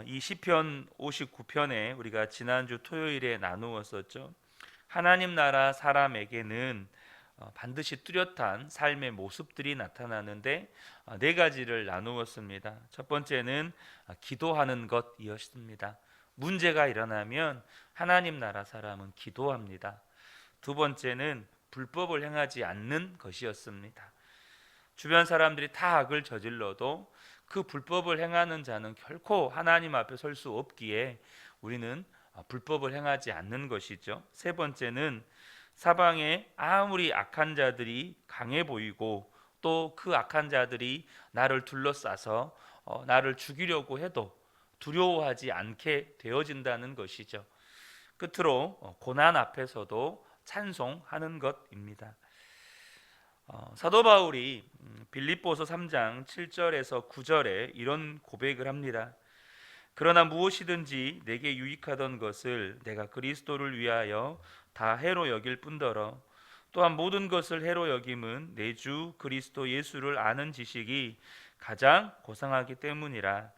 이 시편 59편에 우리가 지난주 토요일에 나누었었죠. 하나님 나라 사람에게는 반드시 뚜렷한 삶의 모습들이 나타나는데 네 가지를 나누었습니다. 첫 번째는 기도하는 것이었습니다. 문제가 일어나면 하나님 나라 사람은 기도합니다. 두 번째는 불법을 행하지 않는 것이었습니다. 주변 사람들이 다 악을 저질러도 그 불법을 행하는 자는 결코 하나님 앞에 설 수 없기에 우리는 불법을 행하지 않는 것이죠. 세 번째는 사방에 아무리 악한 자들이 강해 보이고 또 그 악한 자들이 나를 둘러싸서 나를 죽이려고 해도 두려워하지 않게 되어진다는 것이죠. 끝으로 고난 앞에서도 찬송하는 것입니다. 사도 바울이 빌립보서 3장 7절에서 9절에 이런 고백을 합니다. 그러나 무엇이든지 내게 유익하던 것을 내가 그리스도를 위하여 다 해로 여길 뿐더러 또한 모든 것을 해로 여김은 내 주 그리스도 예수를 아는 지식이 가장 고상하기 때문이라.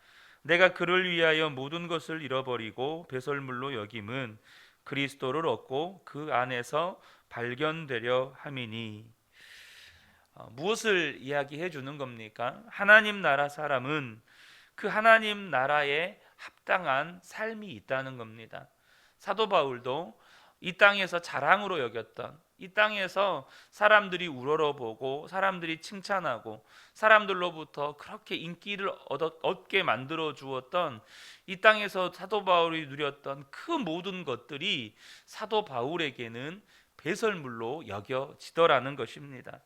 내가 그를 위하여 모든 것을 잃어버리고 배설물로 여김은 그리스도를 얻고 그 안에서 발견되려 함이니. 무엇을 이야기해 주는 겁니까? 하나님 나라 사람은 그 하나님 나라에 합당한 삶이 있다는 겁니다. 사도 바울도 이 땅에서 자랑으로 여겼던, 이 땅에서 사람들이 우러러보고 사람들이 칭찬하고 사람들로부터 그렇게 인기를 얻게 만들어 주었던 이 땅에서 사도 바울이 누렸던 그 모든 것들이 사도 바울에게는 배설물로 여겨지더라는 것입니다.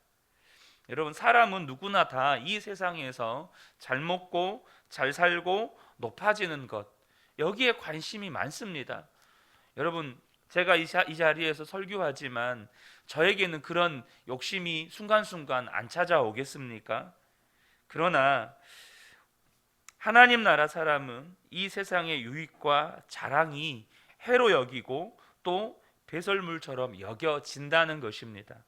여러분, 사람은 누구나 다 이 세상에서 잘 먹고 잘 살고 높아지는 것, 여기에 관심이 많습니다. 여러분, 제가 이 자리에서 설교하지만 저에게는 그런 욕심이 순간순간 안 찾아오겠습니까? 그러나 하나님 나라 사람은 이 세상의 유익과 자랑이 해로 여기고 또 배설물처럼 여겨진다는 것입니다.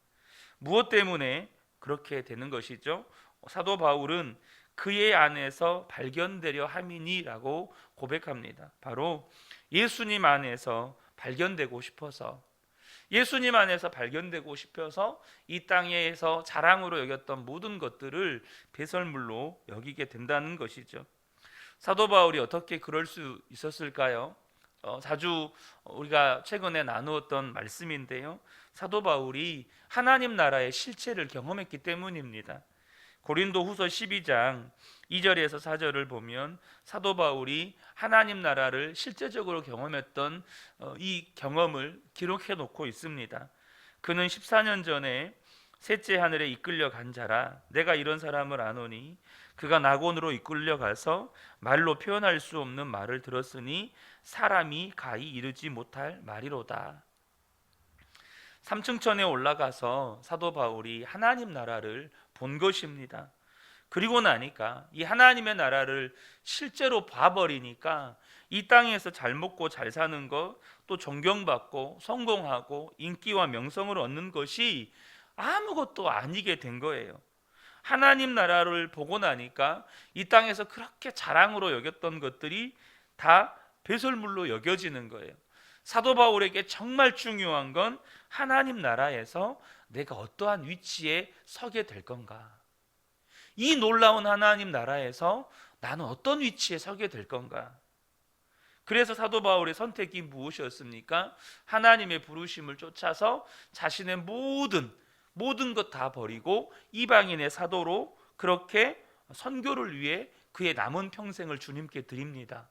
무엇 때문에 그렇게 되는 것이죠? 사도 바울은 그의 안에서 발견되려 함이니라고 고백합니다. 바로 예수님 안에서 발견되고 싶어서, 예수님 안에서 발견되고 싶어서 이 땅에서 자랑으로 여겼던 모든 것들을 배설물로 여기게 된다는 것이죠. 사도 바울이 어떻게 그럴 수 있었을까요? 자주 우리가 최근에 나누었던 말씀인데요. 사도 바울이 하나님 나라의 실체를 경험했기 때문입니다. 고린도 후서 12장 2절에서 4절을 보면 사도 바울이 하나님 나라를 실제적으로 경험했던 이 경험을 기록해 놓고 있습니다. 그는 14년 전에 셋째 하늘에 이끌려 간 자라. 내가 이런 사람을 아노니 그가 낙원으로 이끌려 가서 말로 표현할 수 없는 말을 들었으니 사람이 가히 이르지 못할 말이로다. 삼층천에 올라가서 사도 바울이 하나님 나라를 본 것입니다. 그리고 나니까 이 하나님의 나라를 실제로 봐버리니까 이 땅에서 잘 먹고 잘 사는 것, 또 존경받고 성공하고 인기와 명성을 얻는 것이 아무것도 아니게 된 거예요. 하나님 나라를 보고 나니까 이 땅에서 그렇게 자랑으로 여겼던 것들이 다 배설물로 여겨지는 거예요. 사도 바울에게 정말 중요한 건 하나님 나라에서 내가 어떠한 위치에 서게 될 건가, 이 놀라운 하나님 나라에서 나는 어떤 위치에 서게 될 건가. 그래서 사도 바울의 선택이 무엇이었습니까? 하나님의 부르심을 쫓아서 자신의 모든 것 다 버리고 이방인의 사도로 그렇게 선교를 위해 그의 남은 평생을 주님께 드립니다.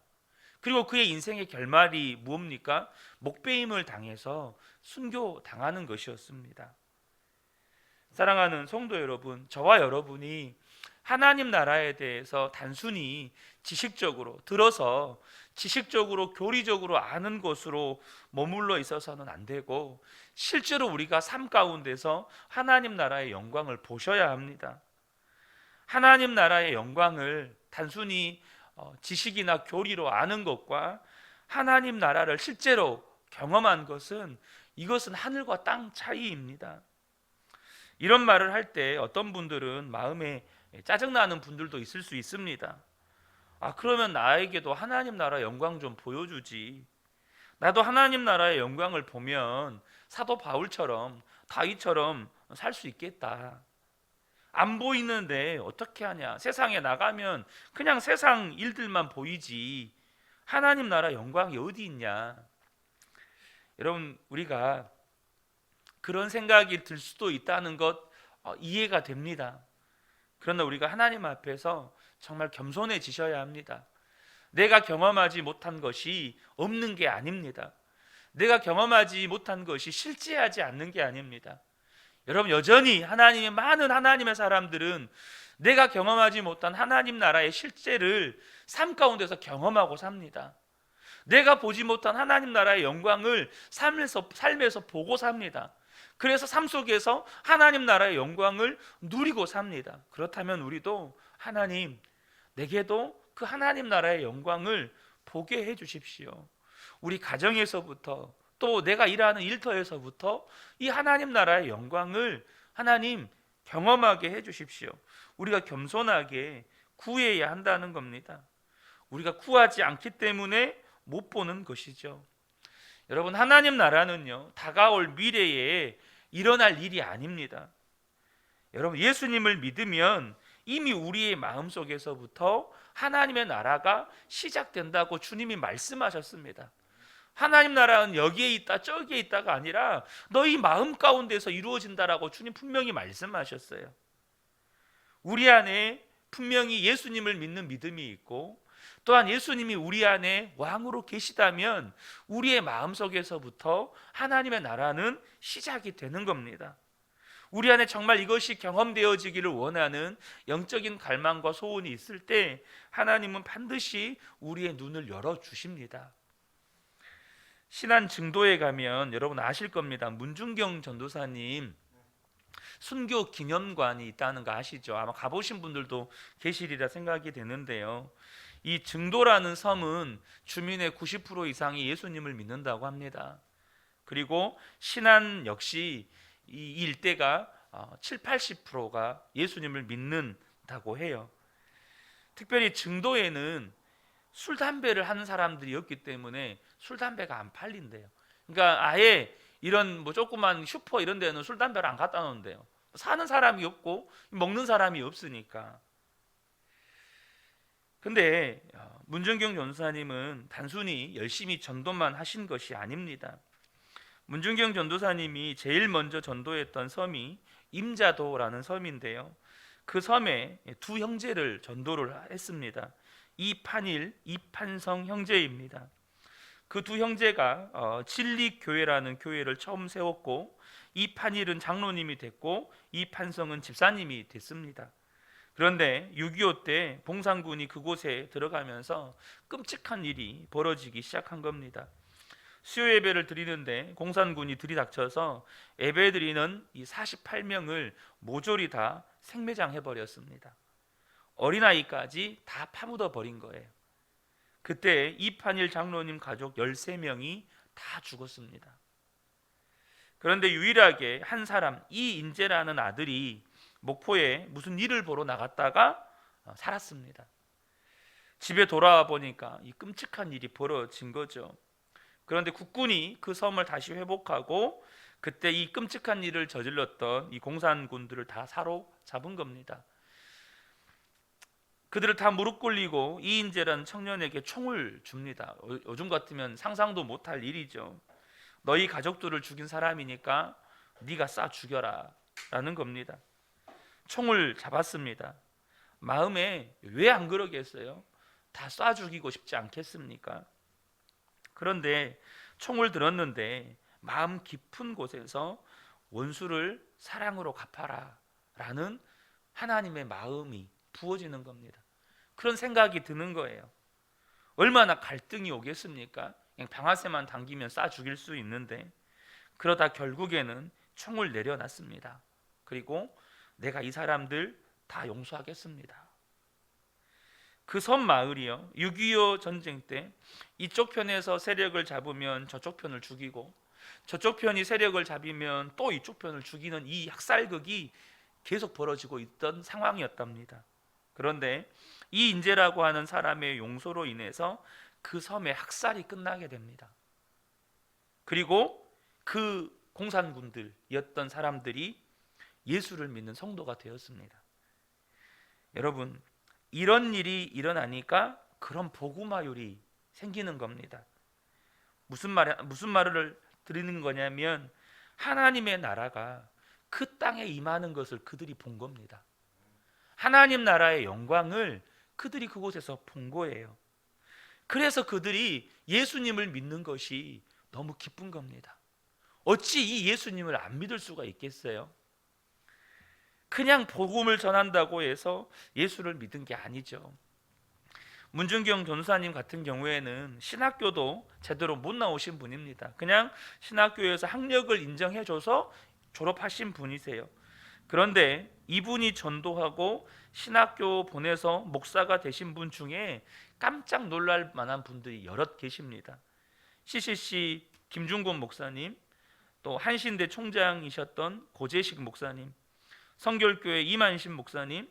그리고 그의 인생의 결말이 무엇입니까? 목배임을 당해서 순교당하는 것이었습니다. 사랑하는 성도 여러분, 저와 여러분이 하나님 나라에 대해서 단순히 지식적으로 들어서 지식적으로 교리적으로 아는 것으로 머물러 있어서는 안 되고 실제로 우리가 삶 가운데서 하나님 나라의 영광을 보셔야 합니다. 하나님 나라의 영광을 단순히 지식이나 교리로 아는 것과 하나님 나라를 실제로 경험한 것은, 이것은 하늘과 땅 차이입니다. 이런 말을 할 때 어떤 분들은 마음에 짜증나는 분들도 있을 수 있습니다. 그러면 나에게도 하나님 나라 영광 좀 보여주지. 나도 하나님 나라의 영광을 보면 사도 바울처럼 다윗처럼 살 수 있겠다. 안 보이는데 어떻게 하냐? 세상에 나가면 그냥 세상 일들만 보이지 하나님 나라 영광이 어디 있냐? 여러분, 우리가 그런 생각이 들 수도 있다는 것 이해가 됩니다. 그러나 우리가 하나님 앞에서 정말 겸손해지셔야 합니다. 내가 경험하지 못한 것이 없는 게 아닙니다. 내가 경험하지 못한 것이 실제하지 않는 게 아닙니다. 여러분, 여전히 많은 하나님의 사람들은 내가 경험하지 못한 하나님 나라의 실제를 삶 가운데서 경험하고 삽니다. 내가 보지 못한 하나님 나라의 영광을 삶에서 보고 삽니다. 그래서 삶 속에서 하나님 나라의 영광을 누리고 삽니다. 그렇다면 우리도 하나님, 내게도 그 하나님 나라의 영광을 보게 해 주십시오. 우리 가정에서부터 또 내가 일하는 일터에서부터 이 하나님 나라의 영광을 하나님 경험하게 해 주십시오. 우리가 겸손하게 구해야 한다는 겁니다. 우리가 구하지 않기 때문에 못 보는 것이죠. 여러분, 하나님 나라는요, 다가올 미래에 일어날 일이 아닙니다. 여러분, 예수님을 믿으면 이미 우리의 마음속에서부터 하나님의 나라가 시작된다고 주님이 말씀하셨습니다. 하나님 나라는 여기에 있다 저기에 있다가 아니라 너희 마음 가운데서 이루어진다라고 주님 분명히 말씀하셨어요. 우리 안에 분명히 예수님을 믿는 믿음이 있고, 또한 예수님이 우리 안에 왕으로 계시다면 우리의 마음속에서부터 하나님의 나라는 시작이 되는 겁니다. 우리 안에 정말 이것이 경험되어지기를 원하는 영적인 갈망과 소원이 있을 때 하나님은 반드시 우리의 눈을 열어주십니다. 신안 증도에 가면 여러분 아실 겁니다. 문중경 전도사님 순교 기념관이 있다는 거 아시죠? 아마 가보신 분들도 계시리라 생각이 되는데요. 이 증도라는 섬은 주민의 90% 이상이 예수님을 믿는다고 합니다. 그리고 신안 역시 이 일대가 7, 80%가 예수님을 믿는다고 해요. 특별히 증도에는 술, 담배를 하는 사람들이 없기 때문에 술, 담배가 안 팔린대요. 그러니까 아예 이런 조그만 슈퍼 이런 데는 술, 담배를 안 갖다 놓는데요. 사는 사람이 없고 먹는 사람이 없으니까. 근데 문중경 전도사님은 단순히 열심히 전도만 하신 것이 아닙니다. 문중경 전도사님이 제일 먼저 전도했던 섬이 임자도라는 섬인데요. 그 섬에 두 형제를 전도를 했습니다. 이판일, 이판성 형제입니다. 그 두 형제가 진리교회라는 교회를 처음 세웠고, 이판일은 장로님이 됐고 이판성은 집사님이 됐습니다. 그런데 6.25 때 봉산군이 그곳에 들어가면서 끔찍한 일이 벌어지기 시작한 겁니다. 수요 예배를 드리는데 공산군이 들이닥쳐서 예배 드리는 이 48명을 모조리 다 생매장해 버렸습니다. 어린아이까지 다 파묻어 버린 거예요. 그때 이판일 장로님 가족 13명이 다 죽었습니다. 그런데 유일하게 한 사람, 이인재라는 아들이 목포에 무슨 일을 보러 나갔다가 살았습니다. 집에 돌아와 보니까 이 끔찍한 일이 벌어진 거죠. 그런데 국군이 그 섬을 다시 회복하고 그때 이 끔찍한 일을 저질렀던 이 공산군들을 다 사로잡은 겁니다. 그들을 다 무릎 꿇리고 이인재라는 청년에게 총을 줍니다. 요즘 같으면 상상도 못할 일이죠. 너희 가족들을 죽인 사람이니까 네가 쏴 죽여라 라는 겁니다. 총을 잡았습니다. 마음에 왜 안 그러겠어요? 다 쏴 죽이고 싶지 않겠습니까? 그런데 총을 들었는데 마음 깊은 곳에서 원수를 사랑으로 갚아라 라는 하나님의 마음이 부어지는 겁니다. 그런 생각이 드는 거예요. 얼마나 갈등이 오겠습니까? 그냥 방아쇠만 당기면 쏴 죽일 수 있는데, 그러다 결국에는 총을 내려놨습니다. 그리고 내가 이 사람들 다 용서하겠습니다. 그 섬 마을이요, 6.25 전쟁 때 이쪽 편에서 세력을 잡으면 저쪽 편을 죽이고, 저쪽 편이 세력을 잡으면 또 이쪽 편을 죽이는 이 학살극이 계속 벌어지고 있던 상황이었답니다. 그런데 이 인재라고 하는 사람의 용서로 인해서 그 섬의 학살이 끝나게 됩니다. 그리고 그 공산군들이었던 사람들이 예수를 믿는 성도가 되었습니다. 여러분, 이런 일이 일어나니까 그런 복음화율이 생기는 겁니다. 무슨 말을 드리는 거냐면 하나님의 나라가 그 땅에 임하는 것을 그들이 본 겁니다. 하나님 나라의 영광을 그들이 그곳에서 본 거예요. 그래서 그들이 예수님을 믿는 것이 너무 기쁜 겁니다. 어찌 이 예수님을 안 믿을 수가 있겠어요? 그냥 복음을 전한다고 해서 예수를 믿은 게 아니죠. 문준경 전사님 같은 경우에는 신학교도 제대로 못 나오신 분입니다. 그냥 신학교에서 학력을 인정해줘서 졸업하신 분이세요. 그런데 이분이 전도하고 신학교 보내서 목사가 되신 분 중에 깜짝 놀랄 만한 분들이 여럿 계십니다. CCC 김중곤 목사님, 또 한신대 총장이셨던 고재식 목사님, 성결교회 이만신 목사님,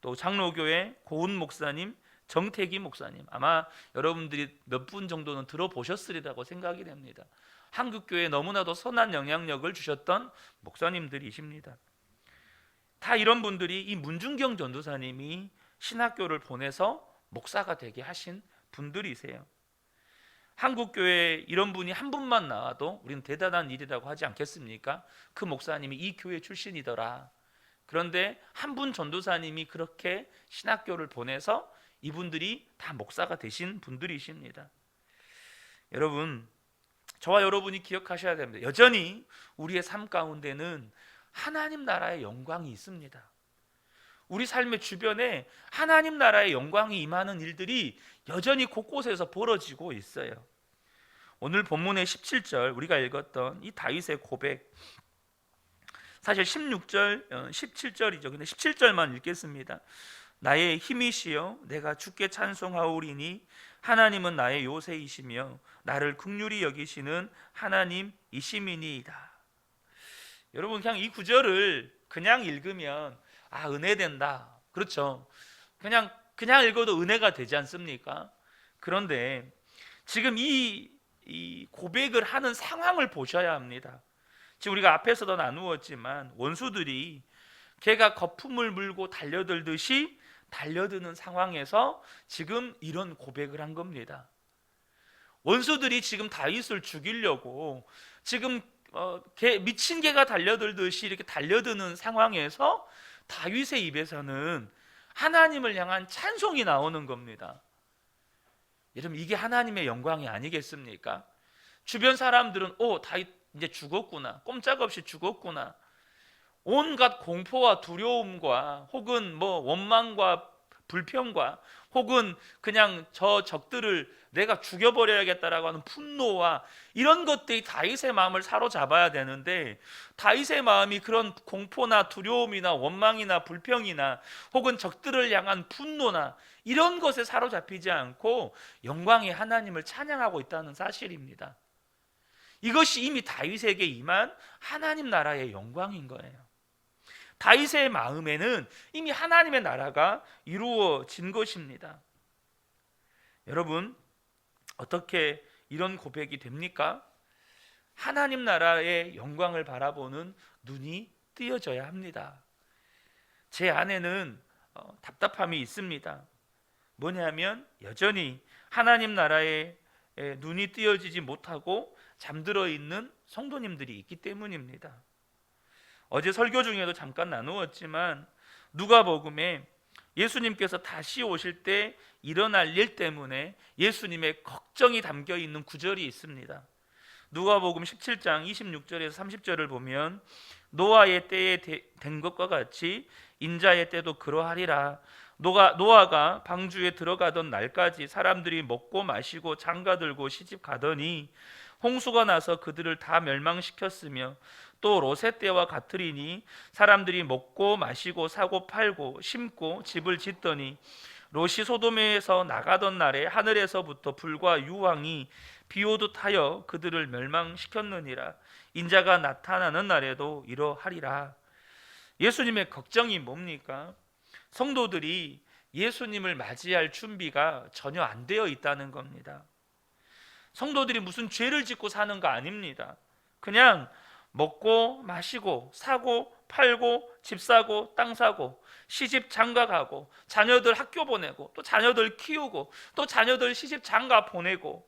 또 장로교회 고은 목사님, 정태기 목사님, 아마 여러분들이 몇 분 정도는 들어보셨으리라고 생각이 됩니다. 한국교회에 너무나도 선한 영향력을 주셨던 목사님들이십니다. 다 이런 분들이 이 문준경 전도사님이 신학교를 보내서 목사가 되게 하신 분들이세요. 한국교회에 이런 분이 한 분만 나와도 우리는 대단한 일이라고 하지 않겠습니까? 그 목사님이 이 교회 출신이더라. 그런데 한 분 전도사님이 그렇게 신학교를 보내서 이분들이 다 목사가 되신 분들이십니다. 여러분, 저와 여러분이 기억하셔야 됩니다. 여전히 우리의 삶 가운데는 하나님 나라의 영광이 있습니다. 우리 삶의 주변에 하나님 나라의 영광이 임하는 일들이 여전히 곳곳에서 벌어지고 있어요. 오늘 본문의 17절 우리가 읽었던 이 다윗의 고백, 사실 16절, 17절이죠. 근데 17절만 읽겠습니다. 나의 힘이시여 내가 주께 찬송하오리니 하나님은 나의 요새이시며 나를 긍휼히 여기시는 하나님이시미니이다. 여러분, 그냥 이 구절을 그냥 읽으면 은혜 된다. 그렇죠. 그냥 읽어도 은혜가 되지 않습니까? 그런데 지금 이 고백을 하는 상황을 보셔야 합니다. 지금 우리가 앞에서도 나누었지만 원수들이 개가 거품을 물고 달려들듯이 달려드는 상황에서 지금 이런 고백을 한 겁니다. 원수들이 지금 다윗을 죽이려고 지금 미친 개가 달려들듯이 이렇게 달려드는 상황에서 다윗의 입에서는 하나님을 향한 찬송이 나오는 겁니다. 여러분, 이게 하나님의 영광이 아니겠습니까? 주변 사람들은 다윗 이제 죽었구나, 꼼짝없이 죽었구나, 온갖 공포와 두려움과 혹은 원망과 불평과 혹은 그냥 저 적들을 내가 죽여버려야겠다라고 하는 분노와 이런 것들이 다윗의 마음을 사로잡아야 되는데, 다윗의 마음이 그런 공포나 두려움이나 원망이나 불평이나 혹은 적들을 향한 분노나 이런 것에 사로잡히지 않고 영광의 하나님을 찬양하고 있다는 사실입니다. 이것이 이미 다윗에게 임한 하나님 나라의 영광인 거예요. 다윗의 마음에는 이미 하나님의 나라가 이루어진 것입니다. 여러분, 어떻게 이런 고백이 됩니까? 하나님 나라의 영광을 바라보는 눈이 뜨여져야 합니다. 제 안에는 답답함이 있습니다. 뭐냐면 여전히 하나님 나라의 눈이 뜨여지지 못하고 잠들어 있는 성도님들이 있기 때문입니다. 어제 설교 중에도 잠깐 나누었지만 누가복음에 예수님께서 다시 오실 때 일어날 일 때문에 예수님의 걱정이 담겨 있는 구절이 있습니다. 누가복음 17장 26절에서 30절을 보면 노아의 때에 된 것과 같이 인자의 때도 그러하리라. 노아가 방주에 들어가던 날까지 사람들이 먹고 마시고 장가들고 시집 가더니 홍수가 나서 그들을 다 멸망시켰으며 또 롯의 때와 같으리니 사람들이 먹고 마시고 사고 팔고 심고 집을 짓더니 롯이 소돔에서 나가던 날에 하늘에서부터 불과 유황이 비오듯 하여 그들을 멸망시켰느니라. 인자가 나타나는 날에도 이러하리라. 예수님의 걱정이 뭡니까? 성도들이 예수님을 맞이할 준비가 전혀 안 되어 있다는 겁니다. 성도들이 무슨 죄를 짓고 사는 거 아닙니다. 그냥 먹고 마시고 사고 팔고 집 사고 땅 사고 시집 장가 가고 자녀들 학교 보내고 또 자녀들 키우고 또 자녀들 시집 장가 보내고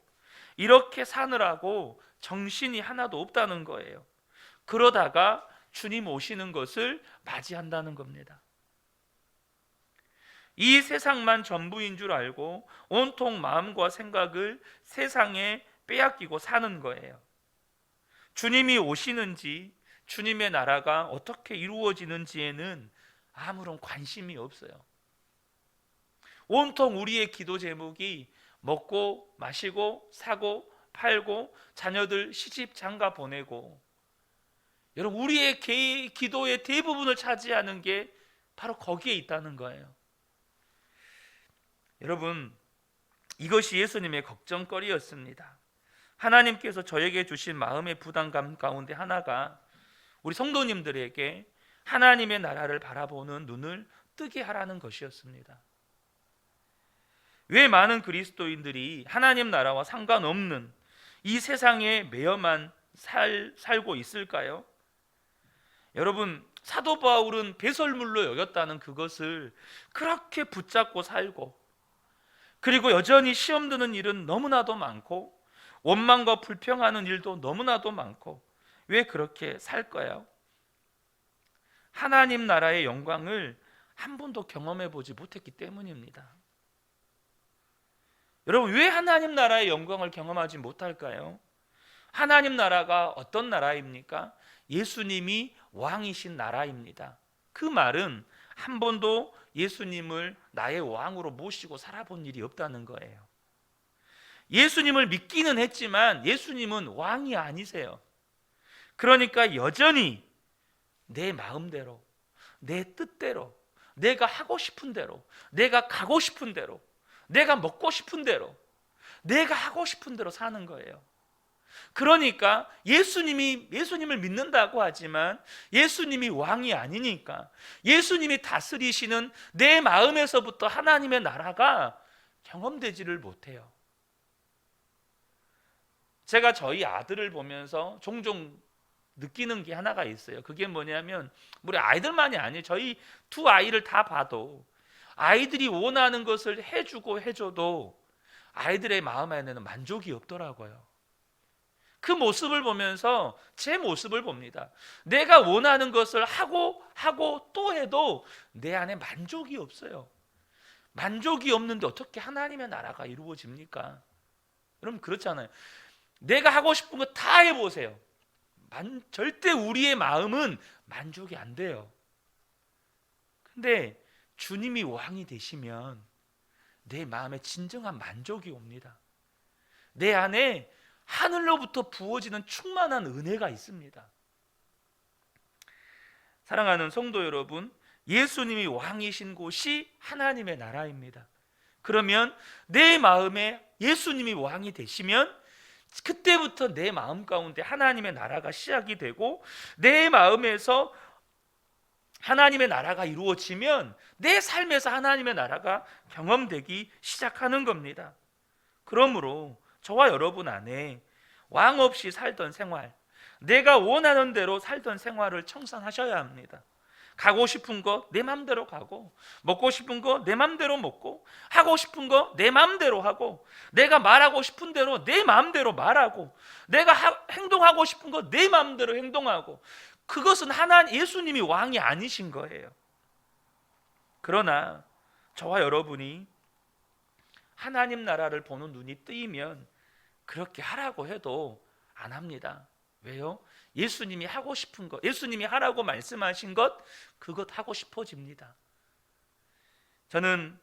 이렇게 사느라고 정신이 하나도 없다는 거예요. 그러다가 주님 오시는 것을 맞이한다는 겁니다. 이 세상만 전부인 줄 알고 온통 마음과 생각을 세상에 빼앗기고 사는 거예요. 주님이 오시는지 주님의 나라가 어떻게 이루어지는지에는 아무런 관심이 없어요. 온통 우리의 기도 제목이 먹고 마시고 사고 팔고 자녀들 시집 장가 보내고, 여러분 우리의 기도의 대부분을 차지하는 게 바로 거기에 있다는 거예요. 여러분, 이것이 예수님의 걱정거리였습니다. 하나님께서 저에게 주신 마음의 부담감 가운데 하나가 우리 성도님들에게 하나님의 나라를 바라보는 눈을 뜨게 하라는 것이었습니다. 왜 많은 그리스도인들이 하나님 나라와 상관없는 이 세상에 매여만 살고 있을까요? 여러분, 사도 바울은 배설물로 여겼다는 그것을 그렇게 붙잡고 살고, 그리고 여전히 시험 드는 일은 너무나도 많고 원망과 불평하는 일도 너무나도 많고, 왜 그렇게 살까요? 하나님 나라의 영광을 한 번도 경험해 보지 못했기 때문입니다. 여러분, 왜 하나님 나라의 영광을 경험하지 못할까요? 하나님 나라가 어떤 나라입니까? 예수님이 왕이신 나라입니다. 그 말은 한 번도 예수님을 나의 왕으로 모시고 살아본 일이 없다는 거예요. 예수님을 믿기는 했지만 예수님은 왕이 아니세요. 그러니까 여전히 내 마음대로, 내 뜻대로, 내가 하고 싶은 대로, 내가 가고 싶은 대로, 내가 먹고 싶은 대로, 내가 하고 싶은 대로 사는 거예요. 그러니까 예수님을 믿는다고 하지만 예수님이 왕이 아니니까 예수님이 다스리시는 내 마음에서부터 하나님의 나라가 경험되지를 못해요. 제가 저희 아들을 보면서 종종 느끼는 게 하나가 있어요. 그게 뭐냐면, 우리 아이들만이 아니에요. 저희 두 아이를 다 봐도 아이들이 원하는 것을 해주고 해줘도 아이들의 마음 안에는 만족이 없더라고요. 그 모습을 보면서 제 모습을 봅니다. 내가 원하는 것을 하고 또 해도 내 안에 만족이 없어요. 만족이 없는데 어떻게 하나님의 나라가 이루어집니까? 여러분, 그렇잖아요. 내가 하고 싶은 거 다 해보세요. 절대 우리의 마음은 만족이 안 돼요. 근데 주님이 왕이 되시면 내 마음에 진정한 만족이 옵니다. 내 안에 하늘로부터 부어지는 충만한 은혜가 있습니다. 사랑하는 성도 여러분, 예수님이 왕이신 곳이 하나님의 나라입니다. 그러면 내 마음에 예수님이 왕이 되시면 그때부터 내 마음 가운데 하나님의 나라가 시작이 되고, 내 마음에서 하나님의 나라가 이루어지면 내 삶에서 하나님의 나라가 경험되기 시작하는 겁니다. 그러므로 저와 여러분 안에 왕 없이 살던 생활, 내가 원하는 대로 살던 생활을 청산하셔야 합니다. 가고 싶은 거 내 맘대로 가고, 먹고 싶은 거 내 맘대로 먹고, 하고 싶은 거 내 맘대로 하고, 내가 말하고 싶은 대로 내 맘대로 말하고, 내가 행동하고 싶은 거 내 맘대로 행동하고, 그것은 예수님이 왕이 아니신 거예요. 그러나 저와 여러분이 하나님 나라를 보는 눈이 뜨이면 그렇게 하라고 해도 안 합니다. 왜요? 예수님이 하고 싶은 것, 예수님이 하라고 말씀하신 것, 그것 하고 싶어집니다. 저는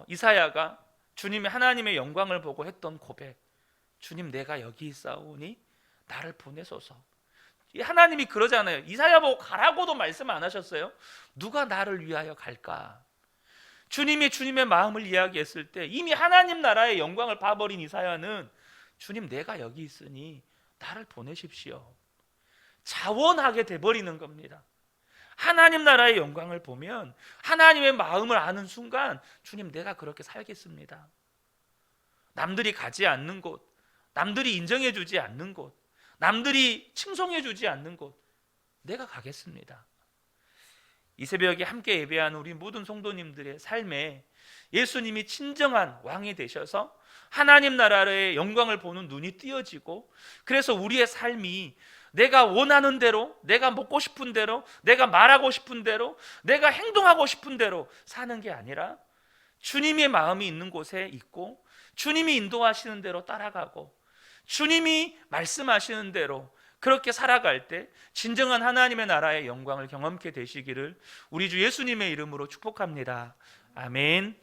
이사야가 주님의 하나님의 영광을 보고 했던 고백, 주님 내가 여기 있사오니 나를 보내소서. 하나님이 그러잖아요. 이사야 보고 가라고도 말씀 안 하셨어요? 누가 나를 위하여 갈까? 주님이 주님의 마음을 이야기했을 때 이미 하나님 나라의 영광을 봐버린 이사야는 주님 내가 여기 있으니 나를 보내십시오, 자원하게 돼버리는 겁니다. 하나님 나라의 영광을 보면 하나님의 마음을 아는 순간 주님 내가 그렇게 살겠습니다. 남들이 가지 않는 곳, 남들이 인정해 주지 않는 곳, 남들이 칭송해 주지 않는 곳 내가 가겠습니다. 이 새벽에 함께 예배하는 우리 모든 성도님들의 삶에 예수님이 진정한 왕이 되셔서 하나님 나라의 영광을 보는 눈이 띄어지고, 그래서 우리의 삶이 내가 원하는 대로, 내가 먹고 싶은 대로, 내가 말하고 싶은 대로, 내가 행동하고 싶은 대로 사는 게 아니라 주님의 마음이 있는 곳에 있고, 주님이 인도하시는 대로 따라가고, 주님이 말씀하시는 대로 그렇게 살아갈 때 진정한 하나님의 나라의 영광을 경험케 되시기를 우리 주 예수님의 이름으로 축복합니다. 아멘.